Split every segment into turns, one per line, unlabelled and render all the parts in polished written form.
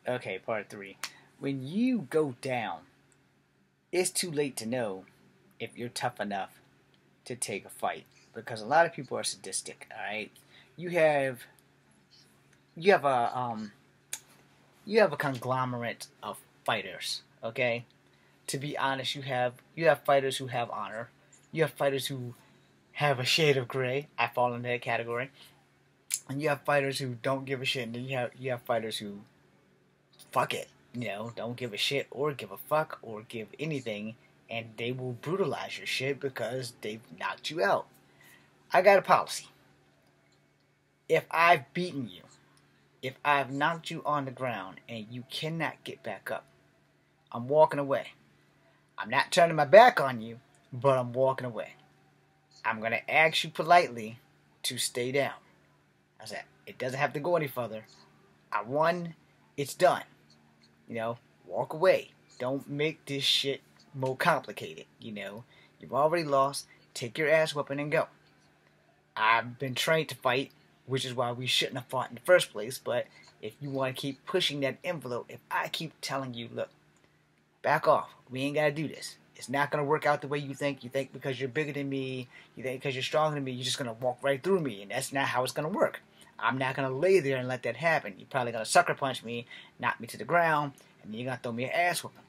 Okay, part three. When you go down, it's too late to know if you're tough enough to take a fight because a lot of people are sadistic. All right, you have you have a you have a conglomerate of fighters. Okay, to be honest, you have fighters who have honor. You have fighters who have a shade of gray. I fall into that category. And you have fighters who don't give a shit, and then you have fighters who fuck it. Don't give a shit or give a fuck or give anything, and they will brutalize your shit because they've knocked you out. I got a policy. If I've beaten you, if I've knocked you on the ground and you cannot get back up, I'm walking away. I'm not turning my back on you, but I'm walking away. I'm going to ask you politely to stay down. I said, it doesn't have to go any further. I won. It's done. Walk away. Don't make this shit more complicated. You've already lost. Take your ass whooping and go. I've been trained to fight, which is why we shouldn't have fought in the first place. But if you want to keep pushing that envelope, if I keep telling you, look, back off. We ain't got to do this. It's not going to work out the way you think. You think because you're bigger than me, you think because you're stronger than me, you're just going to walk right through me. And that's not how it's going to work. I'm not going to lay there and let that happen. You're probably going to sucker punch me, knock me to the ground, and then you're going to throw me an ass whooping.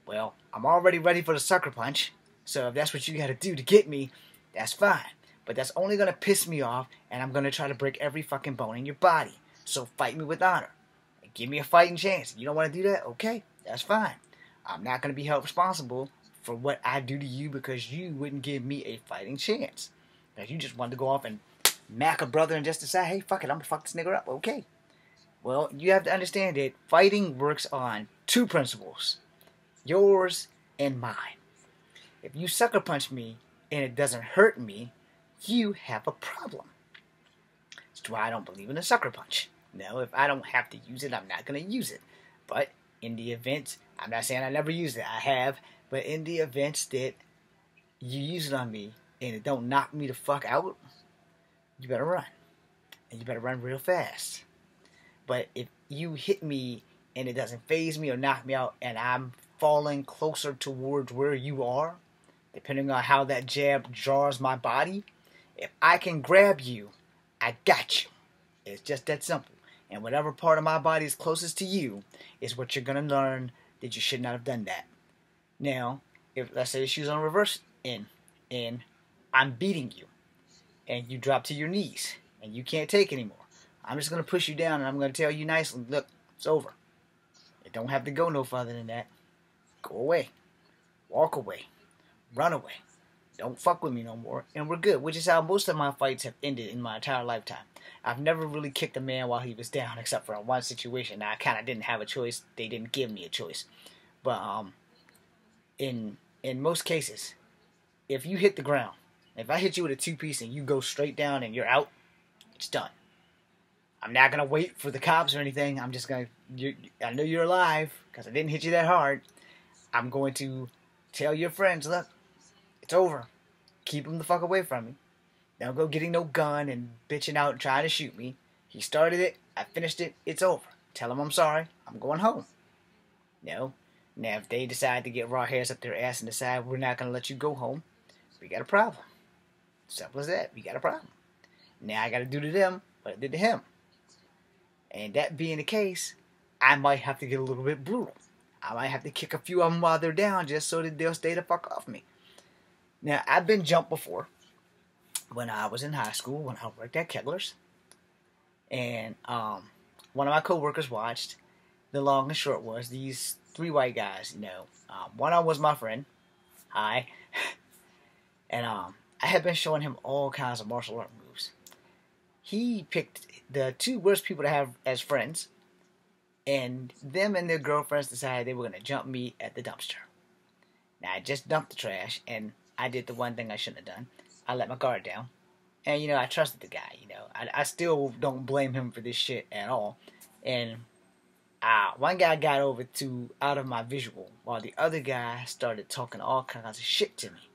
Well, I'm already ready for the sucker punch. So if that's what you got to do to get me, that's fine. But that's only going to piss me off, and I'm going to try to break every fucking bone in your body. So fight me with honor. Give me a fighting chance. You don't want to do that? Okay, that's fine. I'm not going to be held responsible for what I do to you because you wouldn't give me a fighting chance. Because you just wanted to go off and mack a brother and just decide, hey, fuck it, I'm going to fuck this nigga up. Okay. Well, you have to understand that fighting works on two principles. Yours and mine. If you sucker punch me and it doesn't hurt me, you have a problem. That's why I don't believe in a sucker punch. If I don't have to use it, I'm not going to use it. But in the event, I'm not saying I never use it, I have, but in the events that you use it on me and it don't knock me the fuck out, you better run. And you better run real fast. But if you hit me and it doesn't faze me or knock me out and I'm falling closer towards where you are, depending on how that jab jars my body, if I can grab you, I got you. It's just that simple. And whatever part of my body is closest to you is what you're going to learn that you should not have done that. Now, if let's say the shoe's on reverse and I'm beating you and you drop to your knees and you can't take anymore, I'm just going to push you down and I'm going to tell you nicely, look, it's over. It don't have to go no further than that. Go away. Walk away. Run away. Don't fuck with me no more. And we're good, which is how most of my fights have ended in my entire lifetime. I've never really kicked a man while he was down, except for one situation. Now, I kind of didn't have a choice. They didn't give me a choice. But in most cases, if you hit the ground, if I hit you with a two-piece and you go straight down and you're out, it's done. I'm not going to wait for the cops or anything. I'm just going to, I know you're alive because I didn't hit you that hard. I'm going to tell your friends, look, it's over. Keep him the fuck away from me. Don't go getting no gun and bitching out and trying to shoot me. He started it. I finished it. It's over. Tell him I'm sorry. I'm going home. Now, if they decide to get raw hairs up their ass and decide we're not going to let you go home, we got a problem. Simple as that. We got a problem. Now I got to do to them what I did to him. And that being the case, I might have to get a little bit brutal. I might have to kick a few of them while they're down just so that they'll stay the fuck off me. Now, I've been jumped before when I was in high school, when I worked at Kegler's. And one of my coworkers watched. The long and short was these three white guys, one of them was my friend. Hi. And I had been showing him all kinds of martial art moves. He picked the two worst people to have as friends. And them and their girlfriends decided they were going to jump me at the dumpster. Now, I just dumped the trash, and I did the one thing I shouldn't have done. I let my guard down. And, I trusted the guy, I still don't blame him for this shit at all. And one guy got over to out of my visual, while the other guy started talking all kinds of shit to me.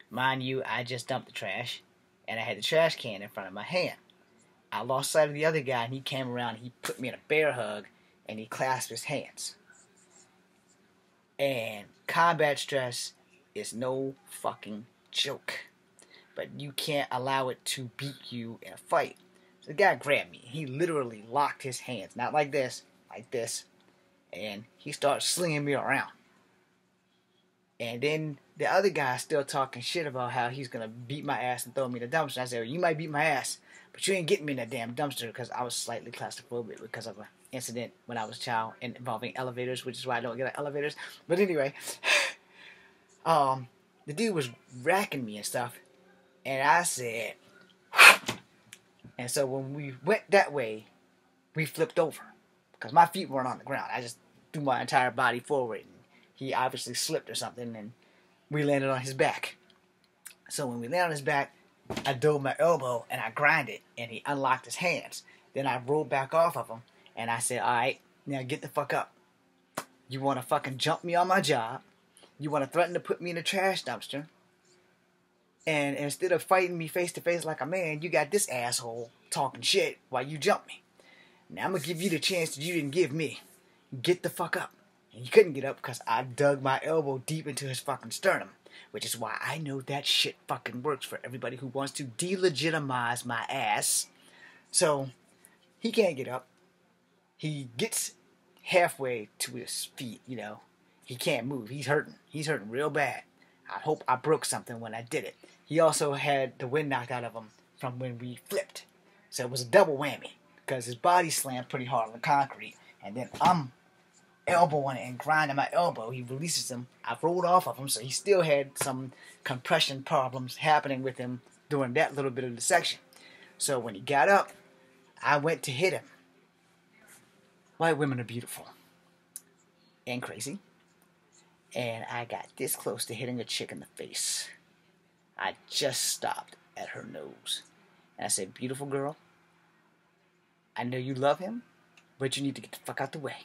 Mind you, I just dumped the trash, and I had the trash can in front of my hand. I lost sight of the other guy, and he came around, and he put me in a bear hug, and he clasped his hands. And combat stress is no fucking joke. But you can't allow it to beat you in a fight. So the guy grabbed me. He literally locked his hands. Not like this. Like this. And he started slinging me around. And then the other guy still talking shit about how he's going to beat my ass and throw me in the dumpster. I said, well, you might beat my ass, but you ain't getting me in that damn dumpster, because I was slightly claustrophobic because of an incident when I was a child involving elevators, which is why I don't get elevators. But anyway, the dude was racking me and stuff. And I said, and so when we went that way, we flipped over because my feet weren't on the ground. I just threw my entire body forward. He obviously slipped or something, and we landed on his back. So when we landed on his back, I dove my elbow, and I grinded, and he unlocked his hands. Then I rolled back off of him, and I said, all right, now get the fuck up. You want to fucking jump me on my job? You want to threaten to put me in a trash dumpster? And instead of fighting me face to face like a man, you got this asshole talking shit while you jump me. Now I'm going to give you the chance that you didn't give me. Get the fuck up. And he couldn't get up because I dug my elbow deep into his fucking sternum. Which is why I know that shit fucking works for everybody who wants to delegitimize my ass. So, he can't get up. He gets halfway to his feet, you know. He can't move. He's hurting. He's hurting real bad. I hope I broke something when I did it. He also had the wind knocked out of him from when we flipped. So it was a double whammy. Because his body slammed pretty hard on the concrete. And then I'm elbowing and grinding my elbow. He releases him. I rolled off of him, so he still had some compression problems happening with him during that little bit of the section. So when he got up, I went to hit him. White women are beautiful. And crazy. And I got this close to hitting a chick in the face. I just stopped at her nose. And I said, beautiful girl, I know you love him, but you need to get the fuck out the way.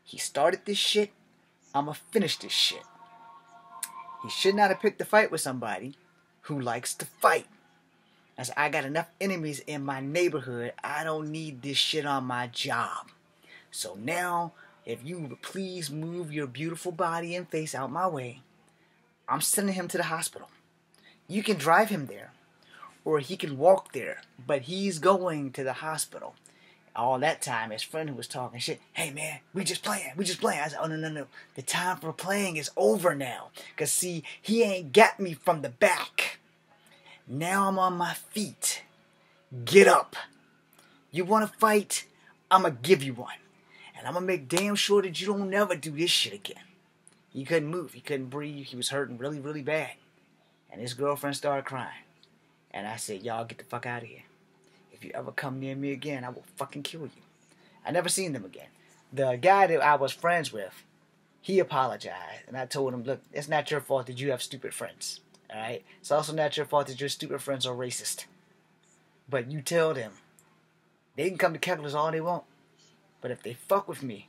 He started this shit. I'ma finish this shit. He should not have picked a fight with somebody who likes to fight. I said, I got enough enemies in my neighborhood. I don't need this shit on my job. So now, if you would please move your beautiful body and face out my way, I'm sending him to the hospital. You can drive him there, or he can walk there, but he's going to the hospital. All that time, his friend who was talking shit, hey man, we just playing. I said, oh no. The time for playing is over now. Because see, he ain't got me from the back. Now I'm on my feet. Get up. You want to fight? I'm going to give you one. And I'm going to make damn sure that you don't never do this shit again. He couldn't move. He couldn't breathe. He was hurting really, really bad. And his girlfriend started crying. And I said, y'all get the fuck out of here. If you ever come near me again, I will fucking kill you. I never seen them again. The guy that I was friends with, he apologized. And I told him, look, it's not your fault that you have stupid friends. Alright? It's also not your fault that your stupid friends are racist. But you tell them, they can come to Kepler's all they want. But if they fuck with me,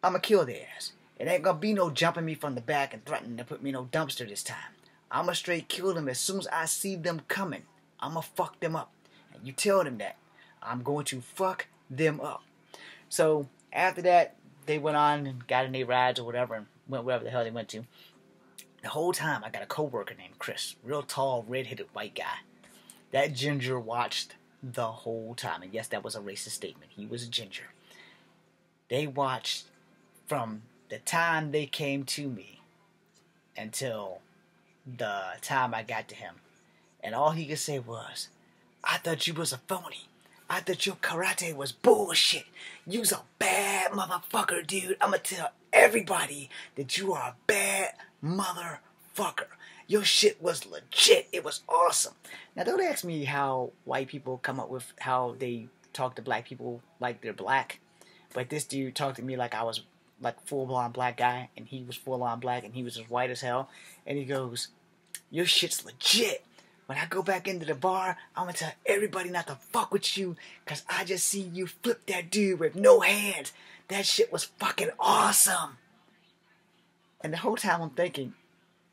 I'ma kill their ass. It ain't gonna be no jumping me from the back and threatening to put me in no dumpster this time. I'ma straight kill them as soon as I see them coming. I'ma fuck them up. And you tell them that. I'm going to fuck them up. So, after that, they went on and got in their rides or whatever and went wherever the hell they went to. The whole time, I got a coworker named Chris. Real tall, red-headed white guy. That ginger watched the whole time. And yes, that was a racist statement. He was a ginger. They watched from the time they came to me until the time I got to him. And all he could say was, I thought you was a phony. I thought your karate was bullshit. You's a bad motherfucker, dude. I'ma tell everybody that you are a bad motherfucker. Your shit was legit. It was awesome. Now, don't ask me how white people come up with how they talk to black people like they're black. But this dude talked to me like I was like full-blown black guy, and he was full-on black, and he was as white as hell. And he goes, your shit's legit. When I go back into the bar, I'm going to tell everybody not to fuck with you because I just see you flip that dude with no hands. That shit was fucking awesome. And the whole time I'm thinking,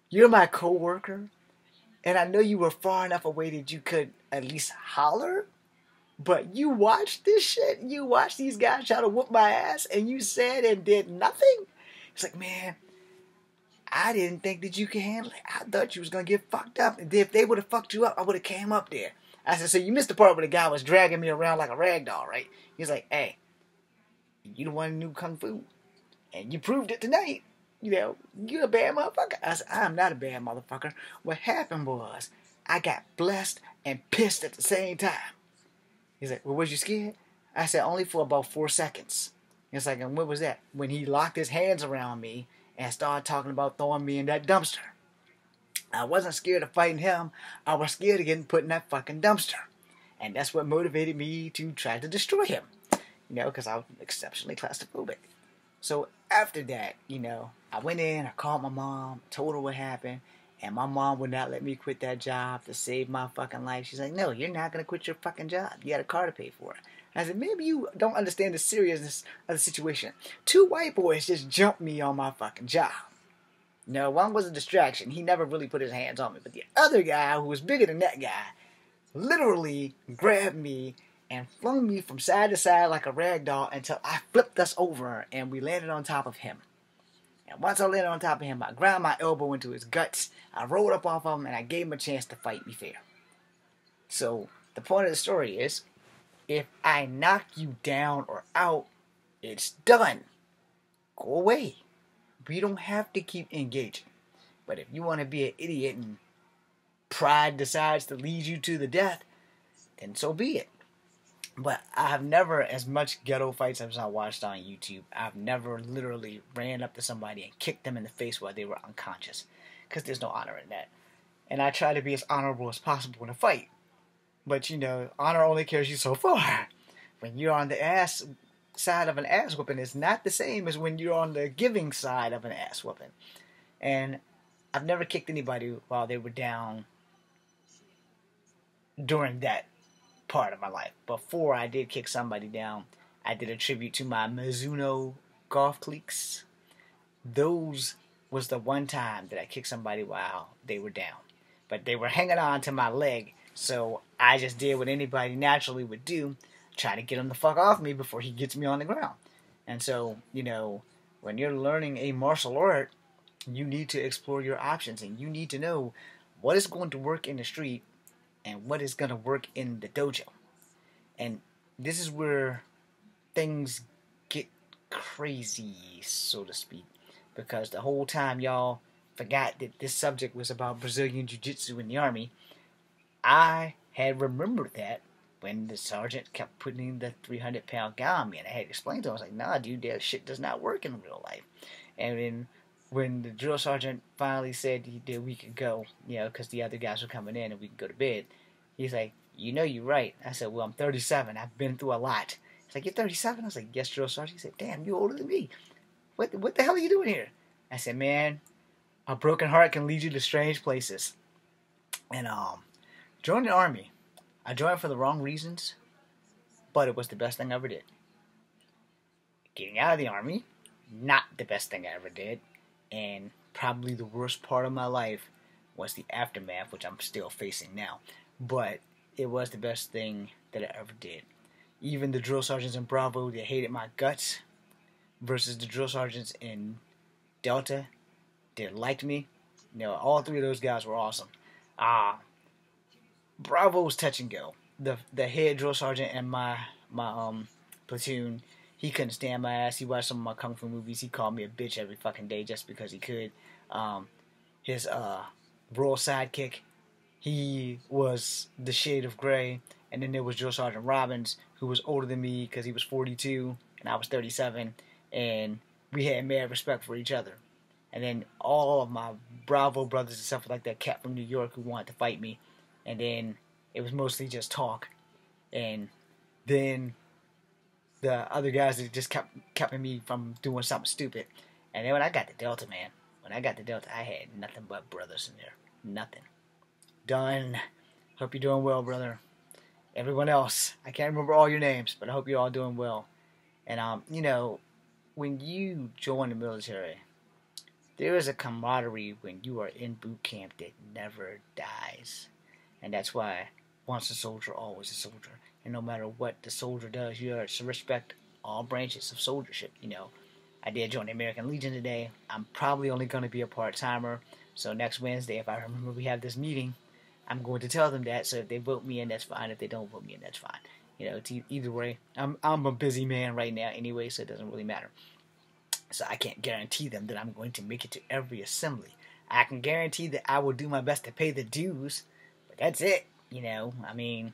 you're my coworker, and I know you were far enough away that you could at least holler, But you watched this shit? You watched these guys try to whoop my ass and you said and did nothing? It's like, man, I didn't think that you could handle it. I thought you was going to get fucked up. And if they would have fucked you up, I would have came up there. I said, so you missed the part where the guy was dragging me around like a rag doll, right? He's like, hey, you the one who knew Kung Fu. And you proved it tonight. You know, you're a bad motherfucker. I said, I'm not a bad motherfucker. What happened was, I got blessed and pissed at the same time. He's like, well, was you scared? I said, only for about 4 seconds. It's like, and what was that? When he locked his hands around me and started talking about throwing me in that dumpster. I wasn't scared of fighting him. I was scared of getting put in that fucking dumpster. And that's what motivated me to try to destroy him. You know, because I was exceptionally claustrophobic. So after that, you know, I went in, I called my mom, told her what happened, and my mom would not let me quit that job to save my fucking life. She's like, no, you're not going to quit your fucking job. You got a car to pay for. I said, maybe you don't understand the seriousness of the situation. 2 white boys just jumped me on my fucking job. No, one was a distraction. He never really put his hands on me. But the other guy, who was bigger than that guy, literally grabbed me and flung me from side to side like a rag doll until I flipped us over and we landed on top of him. And once I landed on top of him, I ground my elbow into his guts. I rolled up off of him and I gave him a chance to fight me fair. So the point of the story is, if I knock you down or out, it's done. Go away. We don't have to keep engaging. But if you want to be an idiot and pride decides to lead you to the death, then so be it. But I've never, as much ghetto fights as I watched on YouTube, I've never literally ran up to somebody and kicked them in the face while they were unconscious. Because there's no honor in that. And I try to be as honorable as possible in a fight. But, you know, honor only carries you so far. When you're on the ass side of an ass whooping, it's not the same as when you're on the giving side of an ass whooping. And I've never kicked anybody while they were down during that part of my life. Before I did kick somebody down, I did a tribute to my Mizuno golf cleats. Those was the one time that I kicked somebody while they were down. But they were hanging on to my leg, so I just did what anybody naturally would do, try to get him the fuck off me before he gets me on the ground. And so, you know, when you're learning a martial art, you need to explore your options, and you need to know what is going to work in the street and what is going to work in the dojo. And this is where things get crazy, so to speak, because the whole time y'all forgot that this subject was about Brazilian Jiu-Jitsu in the Army. I had remembered that when the sergeant kept putting the 300-pound guy on me, and I had explained to him, I was like, nah, dude, that shit does not work in real life. And then when the drill sergeant finally said that we could go, you know, because the other guys were coming in and we could go to bed, he's like, you know you're right. I said, well, I'm 37. I've been through a lot. He's like, you're 37? I was like, yes, drill sergeant. He said, damn, you're older than me. What the hell are you doing here? I said, man, a broken heart can lead you to strange places. And joined the Army. I joined for the wrong reasons, but it was the best thing I ever did. Getting out of the Army, not the best thing I ever did. And probably the worst part of my life was the aftermath, which I'm still facing now. But it was the best thing that I ever did. Even the drill sergeants in Bravo, they hated my guts, versus the drill sergeants in Delta, they liked me. You know, all 3 of those guys were awesome. Bravo's touch and go. The head drill sergeant in my platoon, he couldn't stand my ass. He watched some of my kung fu movies. He called me a bitch every fucking day just because he could. His royal sidekick, he was the shade of gray. And then there was Drill Sergeant Robbins, who was older than me because he was 42 and I was 37. And we had mad respect for each other. And then all of my Bravo brothers and stuff like that kept from New York who wanted to fight me. And then it was mostly just talk. And then the other guys that just kept me from doing something stupid. And then when I got to Delta, man, I had nothing but brothers in there. Nothing. Done. Hope you're doing well, brother. Everyone else, I can't remember all your names, but I hope you're all doing well. And, you know, when you join the military, there is a camaraderie when you are in boot camp that never dies. And that's why once a soldier, always a soldier. And no matter what the soldier does, you are to respect all branches of soldiership. You know, I did join the American Legion today. I'm probably only going to be a part-timer. So next Wednesday, if I remember we have this meeting, I'm going to tell them that. So if they vote me in, that's fine. If they don't vote me in, that's fine. You know, it's either way. I'm a busy man right now anyway, so it doesn't really matter. So I can't guarantee them that I'm going to make it to every assembly. I can guarantee that I will do my best to pay the dues, but that's it. You know, I mean,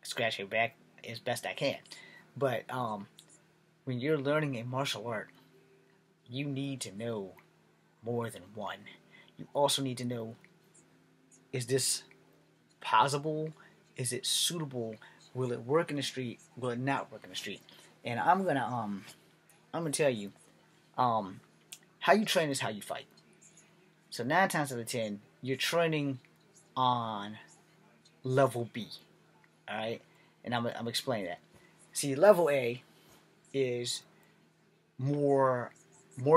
scratch your back as best I can. But when you're learning a martial art, you need to know more than one. You also need to know, is this possible? Is it suitable? Will it work in the street? Will it not work in the street? And I'm gonna tell you, how you train is how you fight. So 9 times out of 10, you're training on level B. All right, and I'm explaining that. See, level A is more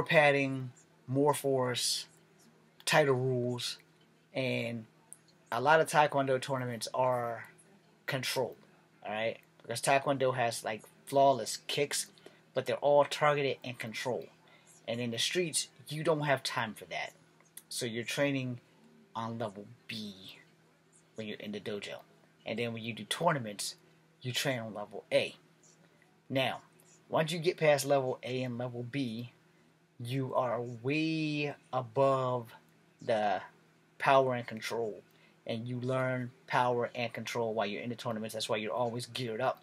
padding, more force, tighter rules, and a lot of Taekwondo tournaments are controlled. All right, because Taekwondo has like flawless kicks, but they're all targeted and controlled. And in the streets, you don't have time for that. So you're training on level B when you're in the dojo. And then when you do tournaments, you train on level A. Now, once you get past level A and level B, you are way above the power and control. And you learn power and control while you're in the tournaments. That's why you're always geared up.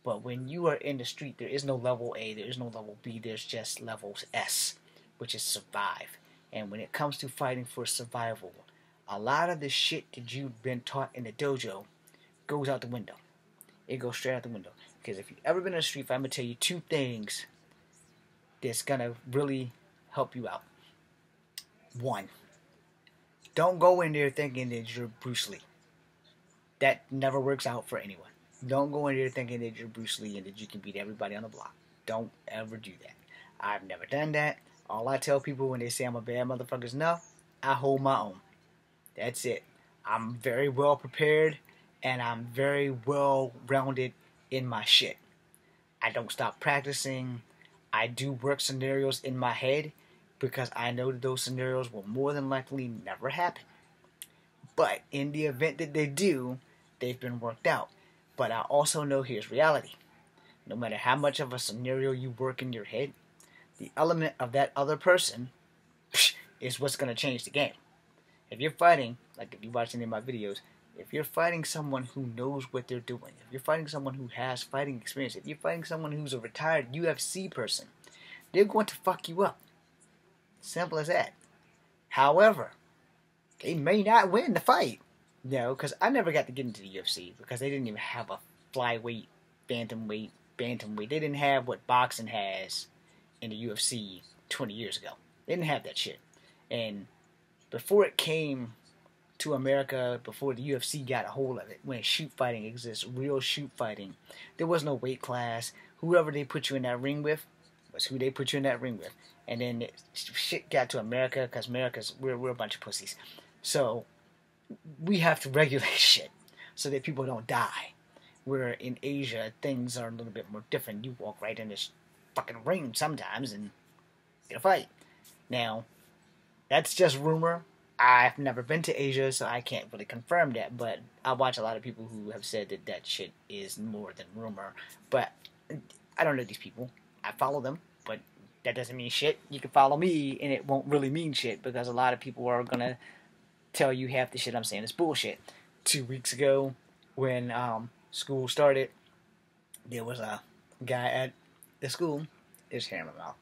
But when you are in the street, there is no level A, there is no level B, there's just level S, which is survive. And when it comes to fighting for survival, a lot of the shit that you've been taught in the dojo goes out the window. It goes straight out the window. Because if you've ever been in a street fight, I'm going to tell you 2 things that's going to really help you out. 1, don't go in there thinking that you're Bruce Lee. That never works out for anyone. Don't go in there thinking that you're Bruce Lee and that you can beat everybody on the block. Don't ever do that. I've never done that. All I tell people when they say I'm a bad motherfucker is no, I hold my own. That's it. I'm very well prepared and I'm very well rounded in my shit. I don't stop practicing. I do work scenarios in my head because I know that those scenarios will more than likely never happen. But in the event that they do, they've been worked out. But I also know here's reality. No matter how much of a scenario you work in your head, the element of that other person is what's going to change the game. If you're fighting, like if you watch any of my videos, if you're fighting someone who knows what they're doing, if you're fighting someone who has fighting experience, if you're fighting someone who's a retired UFC person, they're going to fuck you up. Simple as that. However, they may not win the fight. You know, because I never got to get into the UFC because they didn't even have a flyweight, bantamweight. They didn't have what boxing has in the UFC 20 years ago. They didn't have that shit. And before it came to America, before the UFC got a hold of it, when shoot fighting exists, real shoot fighting, there was no weight class. Whoever they put you in that ring with was who they put you in that ring with. And then shit got to America because we're a bunch of pussies. So we have to regulate shit so that people don't die. Where in Asia, things are a little bit more different. You walk right in this fucking ring sometimes and get a fight. Now, that's just rumor. I've never been to Asia, so I can't really confirm that. But I watch a lot of people who have said that that shit is more than rumor. But I don't know these people. I follow them, but that doesn't mean shit. You can follow me, and it won't really mean shit because a lot of people are going to tell you half the shit I'm saying is bullshit. 2 weeks ago, when school started, there was a guy at the school. There's hair in my mouth.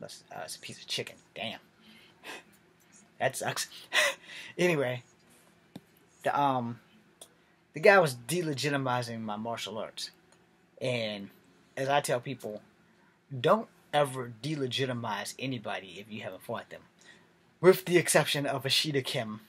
It's a piece of chicken. Damn. That sucks. Anyway, the guy was delegitimizing my martial arts. And as I tell people, don't ever delegitimize anybody if you haven't fought them. With the exception of Ashita Kim.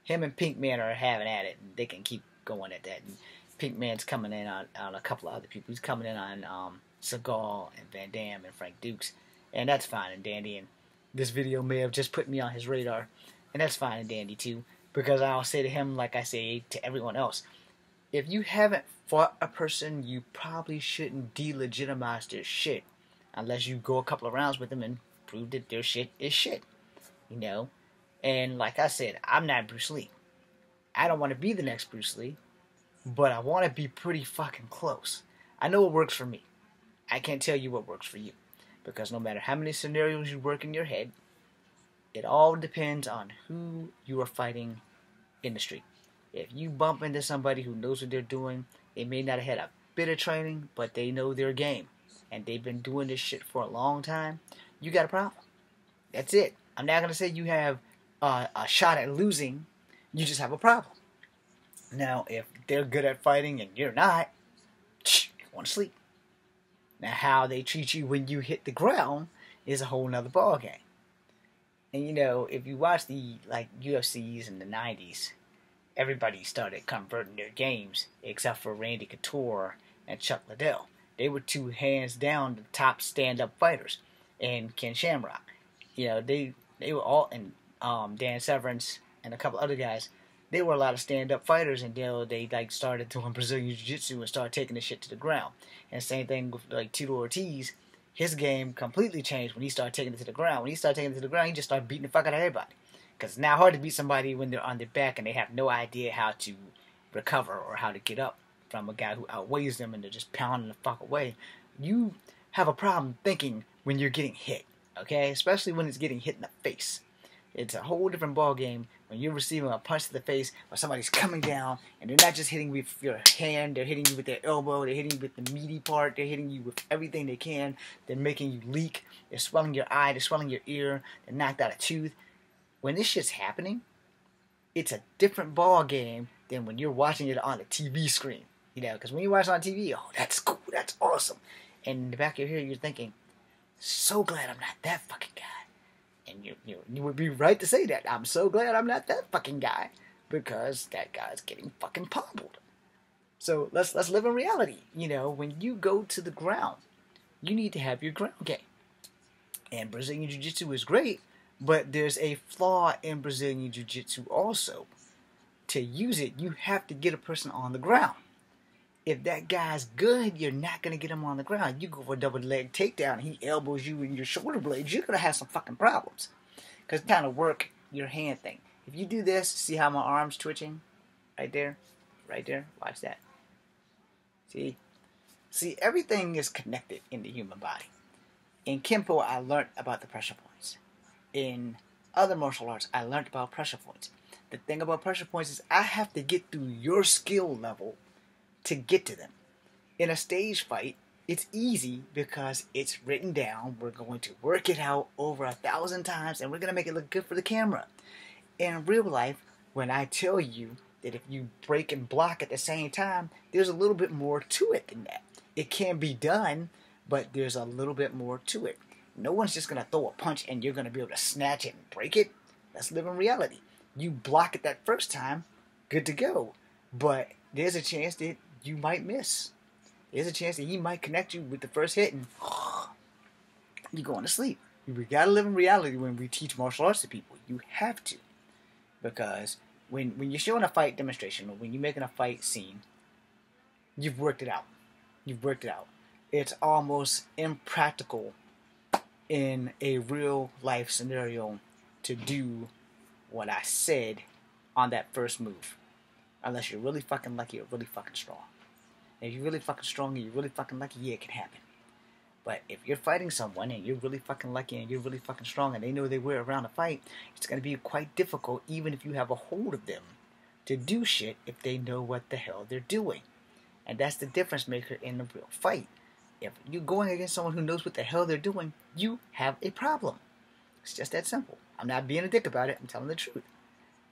Him and Pink Man are having at it, and they can keep going at that. And Pink Man's coming in on a couple of other people. He's coming in on Seagal and Van Damme and Frank Dukes. And that's fine and dandy. And this video may have just put me on his radar. And that's fine and dandy too, because I'll say to him like I say to everyone else, if you haven't fought a person, you probably shouldn't delegitimize their shit unless you go a couple of rounds with them and prove that their shit is shit, you know? And like I said, I'm not Bruce Lee. I don't want to be the next Bruce Lee, but I want to be pretty fucking close. I know what works for me. I can't tell you what works for you, because no matter how many scenarios you work in your head, it all depends on who you are fighting in the street. If you bump into somebody who knows what they're doing, they may not have had a bit of training, but they know their game, and they've been doing this shit for a long time, you got a problem. That's it. I'm not going to say you have a shot at losing, you just have a problem. Now, if they're good at fighting and you're not, you want to sleep. Now, how they treat you when you hit the ground is a whole nother ballgame. And you know, if you watch the UFCs in the 90s, everybody started converting their games except for Randy Couture and Chuck Liddell. They were two hands down the top stand-up fighters. And Ken Shamrock. You know, they were all, and Dan Severance and a couple other guys, they were a lot of stand-up fighters until they started doing Brazilian Jiu-Jitsu and started taking the shit to the ground. And same thing with Tito Ortiz. His game completely changed when he started taking it to the ground. When he started taking it to the ground, he just started beating the fuck out of everybody. Because it's now hard to beat somebody when they're on their back and they have no idea how to recover or how to get up from a guy who outweighs them and they're just pounding the fuck away. You have a problem thinking when you're getting hit, okay? Especially when it's getting hit in the face. It's a whole different ball game when you're receiving a punch to the face or somebody's coming down and they're not just hitting you with your hand, they're hitting you with their elbow, they're hitting you with the meaty part, they're hitting you with everything they can, they're making you leak, they're swelling your eye, they're swelling your ear, they're knocked out a tooth. When this shit's happening, it's a different ball game than when you're watching it on a TV screen. You know, because when you watch it on TV, oh, that's cool, that's awesome. And in the back of your head, you're thinking, so glad I'm not that fucking guy. And you would be right to say that. I'm so glad I'm not that fucking guy, because that guy's getting fucking pummeled. So let's live in reality. You know, when you go to the ground, you need to have your ground game. And Brazilian Jiu-Jitsu is great, but there's a flaw in Brazilian Jiu-Jitsu also. To use it, you have to get a person on the ground. If that guy's good, you're not going to get him on the ground. You go for a double leg takedown, and he elbows you in your shoulder blades, you're going to have some fucking problems. Because it's time to work your hand thing. If you do this, see how my arm's twitching? Right there? Right there? Watch that. See? See, everything is connected in the human body. In Kempo, I learned about the pressure points. In other martial arts, I learned about pressure points. The thing about pressure points is I have to get through your skill level to get to them. In a stage fight, it's easy because it's written down. We're going to work it out over 1,000 times and we're going to make it look good for the camera. In real life, when I tell you that if you break and block at the same time, there's a little bit more to it than that. It can be done, but there's a little bit more to it. No one's just going to throw a punch and you're going to be able to snatch it and break it. Let's live in reality. You block it that first time, good to go. But there's a chance that you might miss. There's a chance that he might connect you with the first hit and you're going to sleep. We gotta live in reality when we teach martial arts to people. You have to. Because when you're showing a fight demonstration or when you're making a fight scene, you've worked it out. You've worked it out. It's almost impractical in a real life scenario to do what I said on that first move. Unless you're really fucking lucky or really fucking strong. If you're really fucking strong and you're really fucking lucky, yeah, it can happen. But if you're fighting someone and you're really fucking lucky and you're really fucking strong and they know they were around to fight, it's going to be quite difficult, even if you have a hold of them, to do shit if they know what the hell they're doing. And that's the difference maker in the real fight. If you're going against someone who knows what the hell they're doing, you have a problem. It's just that simple. I'm not being a dick about it. I'm telling the truth.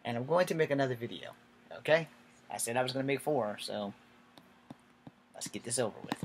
And I'm going to make another video. Okay? I said I was going to make 4, so let's get this over with.